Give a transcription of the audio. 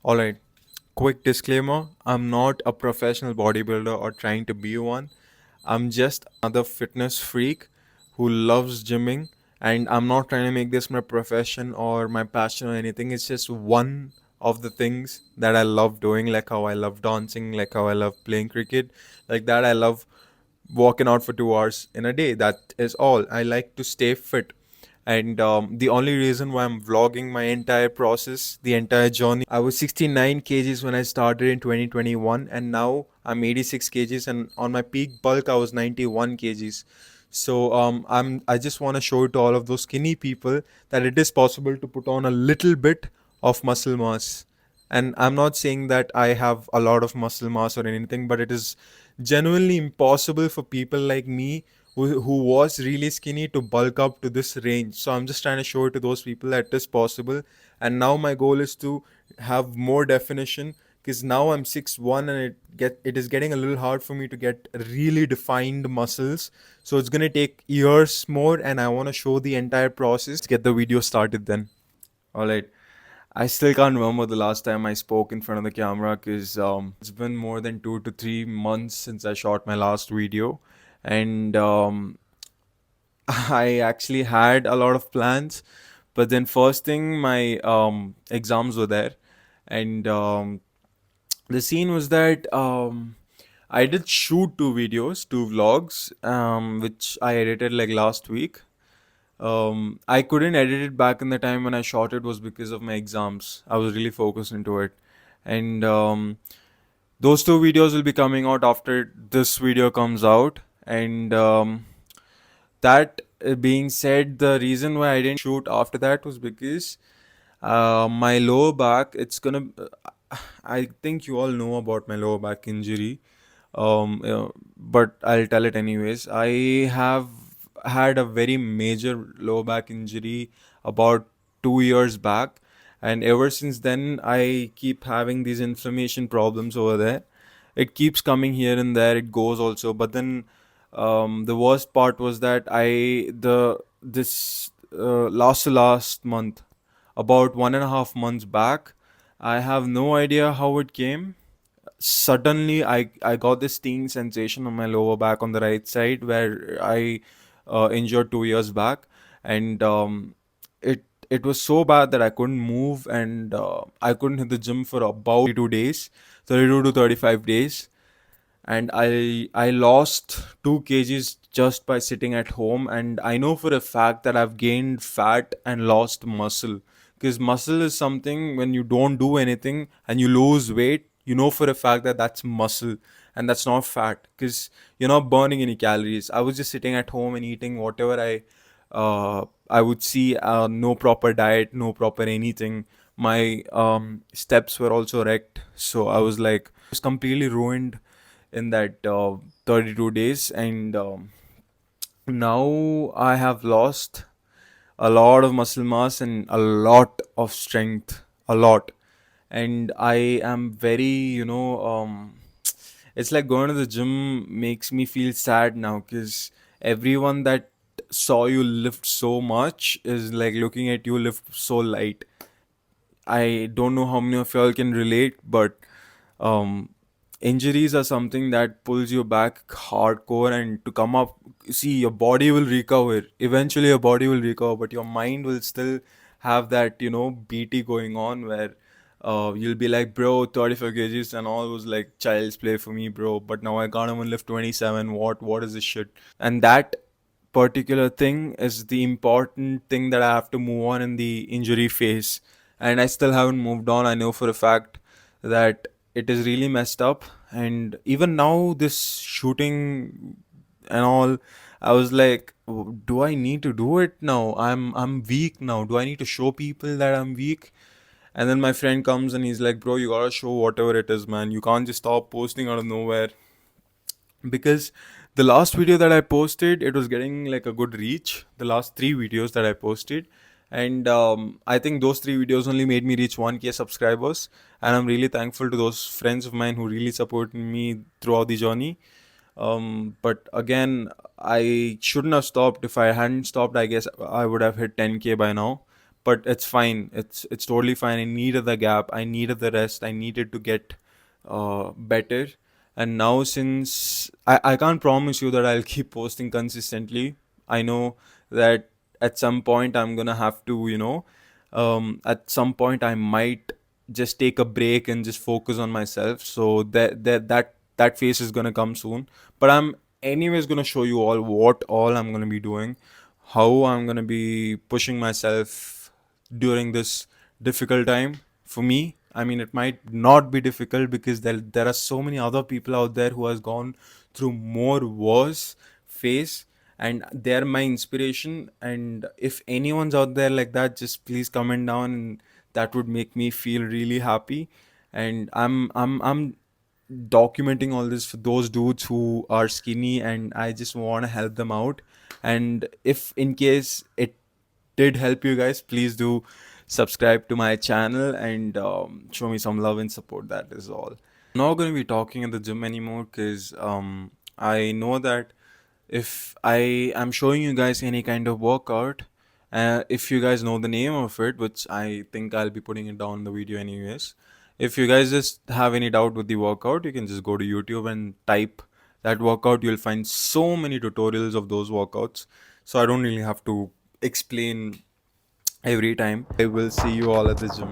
All right, quick disclaimer, I'm not a professional bodybuilder or trying to be one. I'm just another fitness freak who loves gymming, and I'm not trying to make this my profession or my passion or anything. It's just one of the things that I love doing, like how I love dancing, like how I love playing cricket, like that. I love walking out for 2 hours in a day. That is all. I like to stay fit. And the only reason why I'm vlogging my entire process, the entire journey, I was 69 kgs when I started in 2021, and now I'm 86 kgs, and on my peak bulk, I was 91 kgs. So I just want to show to all of those skinny people that it is possible to put on a little bit of muscle mass. And I'm not saying that I have a lot of muscle mass or anything, but it is genuinely impossible for people like me who was really skinny to bulk up to this range. So I'm just trying to show it to those people that it is possible. And now my goal is to have more definition, because now I'm 6'1", and it is getting a little hard for me to get really defined muscles. So it's gonna take years more, and I want to show the entire process. Get the video started then. All right. I still can't remember the last time I spoke in front of the camera, because it's been more than 2 to 3 months since I shot my last video. And I actually had a lot of plans, but then first thing, my exams were there. And the scene was that I did shoot 2 videos, 2 vlogs, which I edited like last week. I couldn't edit it back in the time when I shot it was because of my exams. I was really focused into it. And those 2 videos will be coming out after this video comes out. And that being said, the reason why I didn't shoot after that was because my lower back, it's gonna. I think you all know about my lower back injury, but I'll tell it anyways. I have had a very major lower back injury about 2 years back, and ever since then, I keep having these inflammation problems over there. It keeps coming here and there. It goes also, but then the worst part was that this last month, about 1.5 months back. I have no idea how it came. Suddenly, I got this stinging sensation on my lower back on the right side where I injured 2 years back, and it was so bad that I couldn't move, and I couldn't hit the gym for about 32 days, 32 to 35 days. And I lost 2 kgs just by sitting at home, and I know for a fact that I've gained fat and lost muscle, because muscle is something when you don't do anything and you lose weight, you know for a fact that that's muscle and that's not fat, because you're not burning any calories. I was just sitting at home and eating whatever I would see, no proper diet, no proper anything. My steps were also wrecked, so I was like, was completely ruined in that 32 days. And now I have lost a lot of muscle mass and a lot of strength, a lot. And I am very, it's like going to the gym makes me feel sad now, because everyone that saw you lift so much is like looking at you lift so light. I don't know how many of y'all can relate, but um, injuries are something that pulls you back hardcore, and to come up, see, your body will recover. Eventually, your body will recover, but your mind will still have that, BT going on where you'll be like, bro, 35 kgs and all was like child's play for me, bro. But now I can't even lift 27. What is this shit? And that particular thing is the important thing that I have to move on in the injury phase. And I still haven't moved on. I know for a fact that it is really messed up. And even now, this shooting and all, I was like, do I need to do it now? I'm weak now. Do I need to show people that I'm weak? And then my friend comes and he's like, bro, you gotta show whatever it is, man. You can't just stop posting out of nowhere, because the last video that I posted, it was getting like a good reach. The last 3 videos that I posted, and I think those 3 videos only made me reach 1K subscribers, and I'm really thankful to those friends of mine who really supported me throughout the journey. But again, I shouldn't have stopped. If I hadn't stopped, I guess I would have hit 10K by now. but it's fine. It's totally fine. I needed the gap. I needed the rest. I needed to get better. And now, since I can't promise you that I'll keep posting consistently, I know that at some point I'm gonna have to, at some point I might just take a break and just focus on myself. So that phase is gonna come soon. But I'm anyways gonna show you all what all I'm gonna be doing, how I'm gonna be pushing myself during this difficult time for me. I mean, it might not be difficult because there are so many other people out there who has gone through more worse phase, and they're my inspiration. And if anyone's out there like that, just please comment down, and that would make me feel really happy. And I'm documenting all this for those dudes who are skinny, and I just want to help them out. And if in case it did help you guys, please do subscribe to my channel and show me some love and support. That is all. I'm not going to be talking at the gym anymore because I know that if I am showing you guys any kind of workout, if you guys know the name of it, which I think I'll be putting it down in the video anyways. If you guys just have any doubt with the workout, you can just go to YouTube and type that workout. You'll find so many tutorials of those workouts. So I don't really have to explain every time. I will see you all at the gym.